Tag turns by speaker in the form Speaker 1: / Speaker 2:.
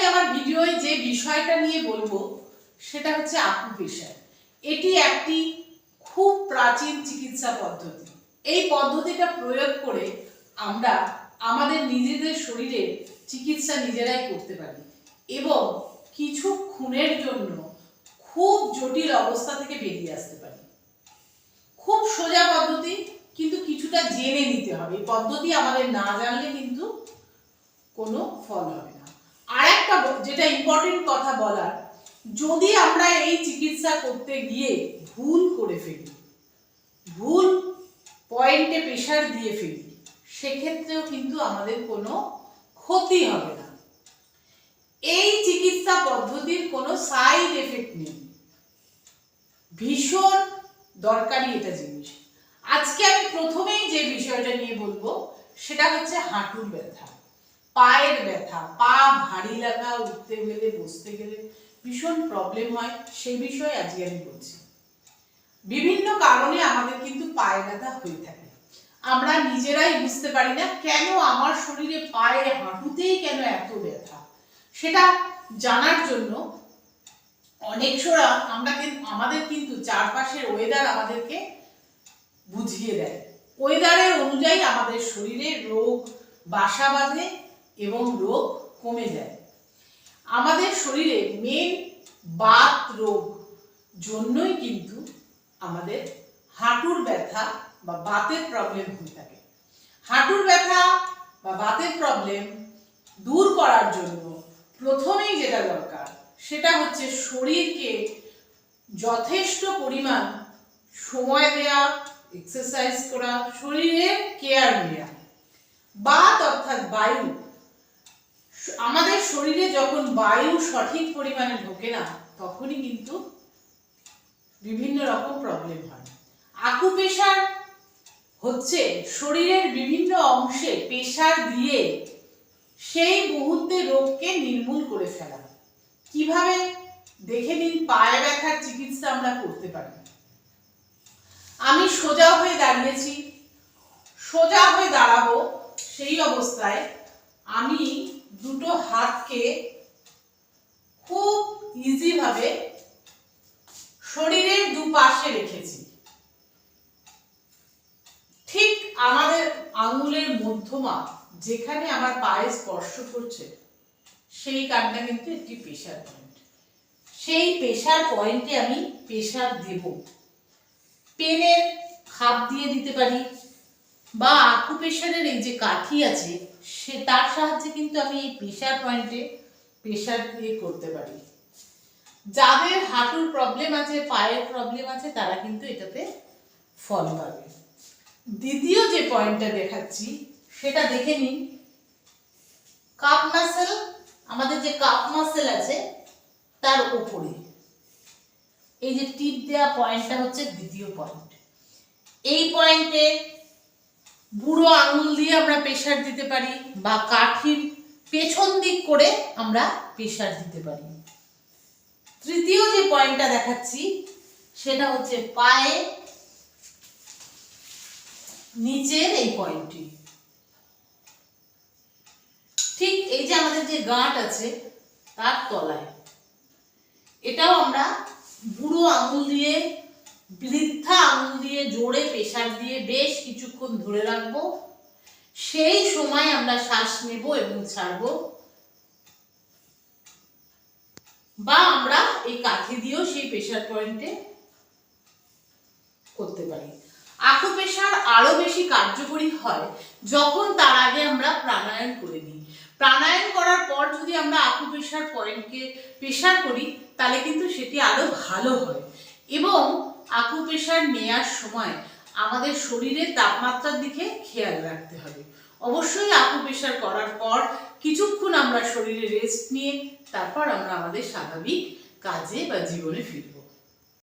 Speaker 1: আমার ভিডিওয় যে বিষয়টা নিয়ে বলবো সেটা হচ্ছে আকুপ্রেশার। এটি একটি খুব প্রাচীন চিকিৎসা পদ্ধতি। এই পদ্ধতিটা প্রয়োগ করে আমরা আমাদের নিজেদের শরীরের চিকিৎসা নিজেরাই করতে পারি এবং কিছুক্ষণের জন্য খুব জটিল অবস্থা থেকে বেরিয়ে আসতে পারি। খুব সোজা পদ্ধতি, কিন্তু কিছুটা জেনে নিতে হবে। এই পদ্ধতি আমাদের না জানলে কিন্তু কোনো ফল হবে না। আর একটা যেটা ইম্পর্টেন্ট কথা বলার, যদি আমরা এই চিকিৎসা করতে গিয়ে ভুল করে ফেলি, ভুল পয়েন্টে প্রেশার দিয়ে ফেলি, সেক্ষেত্রেও কিন্তু আমাদের কোনো ক্ষতি হবে না। এই চিকিৎসা পদ্ধতির কোনো সাইড এফেক্ট নেই, ভীষণ দরকারি এটা জিনিস। আজকে আমি প্রথমেই যে বিষয়টা নিয়ে বলবো সেটা হচ্ছে হাঁটুর ব্যথা, পায়ের ব্যথা, পা ভারী লাগা, উঠতে গেলে বসতে গেলে ভীষণ প্রবলেম হয়, সেই বিষয়ে আজকে আমি বলছি। বিভিন্ন কারণে আমাদের কিন্তু পায়ে ব্যথা হয়ে থাকে, আমরা নিজেরাই বুঝতে পারি না কেন আমার শরীরে পায়ে হাঁটুতেই কেন এত ব্যথা। সেটা জানার জন্য অনেক সময় আমাদের কিন্তু চারপাশের ওয়েদার আমাদেরকে বুঝিয়ে দেয়। ওয়েদারের অনুযায়ী আমাদের শরীরে রোগ বাসা বাঁধে এবং রোগ কমে যায়। আমাদের শরীরে মেন বাত রোগ জন্যই কিন্তু আমাদের হাঁটুর ব্যথা বা বাতের প্রবলেম হয়ে থাকে। হাঁটুর ব্যথা বা বাতের প্রবলেম দূর করার জন্য প্রথমেই যেটা দরকার সেটা হচ্ছে শরীরকে যথেষ্ট পরিমাণ সময় দেওয়া, এক্সারসাইজ করা, শরীরের কেয়ার নেওয়া। বাত অর্থাৎ বায়ু, আমাদের শরীরে যখন বায়ু সঠিক পরিমাণে ঢোকে না তখনই কিন্তু বিভিন্ন রকম প্রবলেম হয়। আকুপ্রেশার হচ্ছে শরীরের বিভিন্ন অংশে প্রেশার দিয়ে সেই মুহূর্তে রোগকে নির্মূল করে ফেলা। কিভাবে দেখে নিন পায়ে ব্যথার চিকিৎসা আমরা করতে পারি। আমি সোজা হয়ে দাঁড়িয়েছি, সোজা হয়ে দাঁড়াবো, সেই অবস্থায় আমি দুটো হাতকে খুব ইজি ভাবে শরীরের দুপাশে রেখেছি। ঠিক আমাদের আঙুলের মধ্যমা যেখানে আমার পায়ে স্পর্শ করছে সেই কানটা কিন্তু একটি প্রেশার পয়েন্ট। সেই প্রেশার পয়েন্টে আমি প্রেশার দেব। পেনের খাপ দিয়ে দিতে পারি বা আকুপ্রেশারের এই যে কাঠি আছে সে তার সাহায্যে কিন্তু আমি এই প্রেশার পয়েন্টে প্রেশার দিয়ে করতে পারি। যাদের হাঁটুর প্রবলেম আছে, পায়ের প্রবলেম আছে, তারা কিন্তু এটাতে ফল পাবে। দ্বিতীয় যে পয়েন্টটা দেখাচ্ছি সেটা দেখে নিন। কাপ মাসেল, আমাদের যে কাপ মাসেল আছে তার উপরে এই যে টিপ দেওয়া পয়েন্টটা হচ্ছে দ্বিতীয় পয়েন্ট। এই পয়েন্টে বুড়ো আঙুল দিয়ে আমরা প্রেশার দিতে পারি বা কাঠির পেছন দিক করে আমরা প্রেশার দিতে পারি। তৃতীয় যে পয়েন্টটা দেখাচ্ছি সেটা হচ্ছে পায়ে নিচের এই পয়েন্টটি। ঠিক এই যে আমাদের যে গাঁট আছে তার তলায়, এটাও আমরা বুড়ো আঙুল দিয়ে, বৃদ্ধা আঙুল দিয়ে জোরে প্রেশার দিয়ে বেশ কিছুক্ষণ ধরে রাখবো। সেই সময় আমরা শ্বাস নেব এবং ছাড়বো, বা আমরা এই কাঠি দিয়েও সেই প্রেশার পয়েন্টে করতে পারি। আকুপ্রেশার আরো বেশি কার্যকরী হয় যখন তার আগে আমরা প্রাণায়াম করে নিই। প্রাণায়াম করার পর যদি আমরা আকুপ্রেশার পয়েন্টকে প্রেশার করি তাহলে কিন্তু সেটি আরো ভালো হয়। এবং আকুপ্রেশার নেওয়ার সময় আমাদের শরীরের তাপমাত্রার দিকে খেয়াল রাখতে হবে। অবশ্যই আকুপ্রেশার করার পর কিছুক্ষণ আমরা শরীরে রেস্ট নিয়ে তারপর আমরা আমাদের স্বাভাবিক কাজে বা জীবনে ফিরব।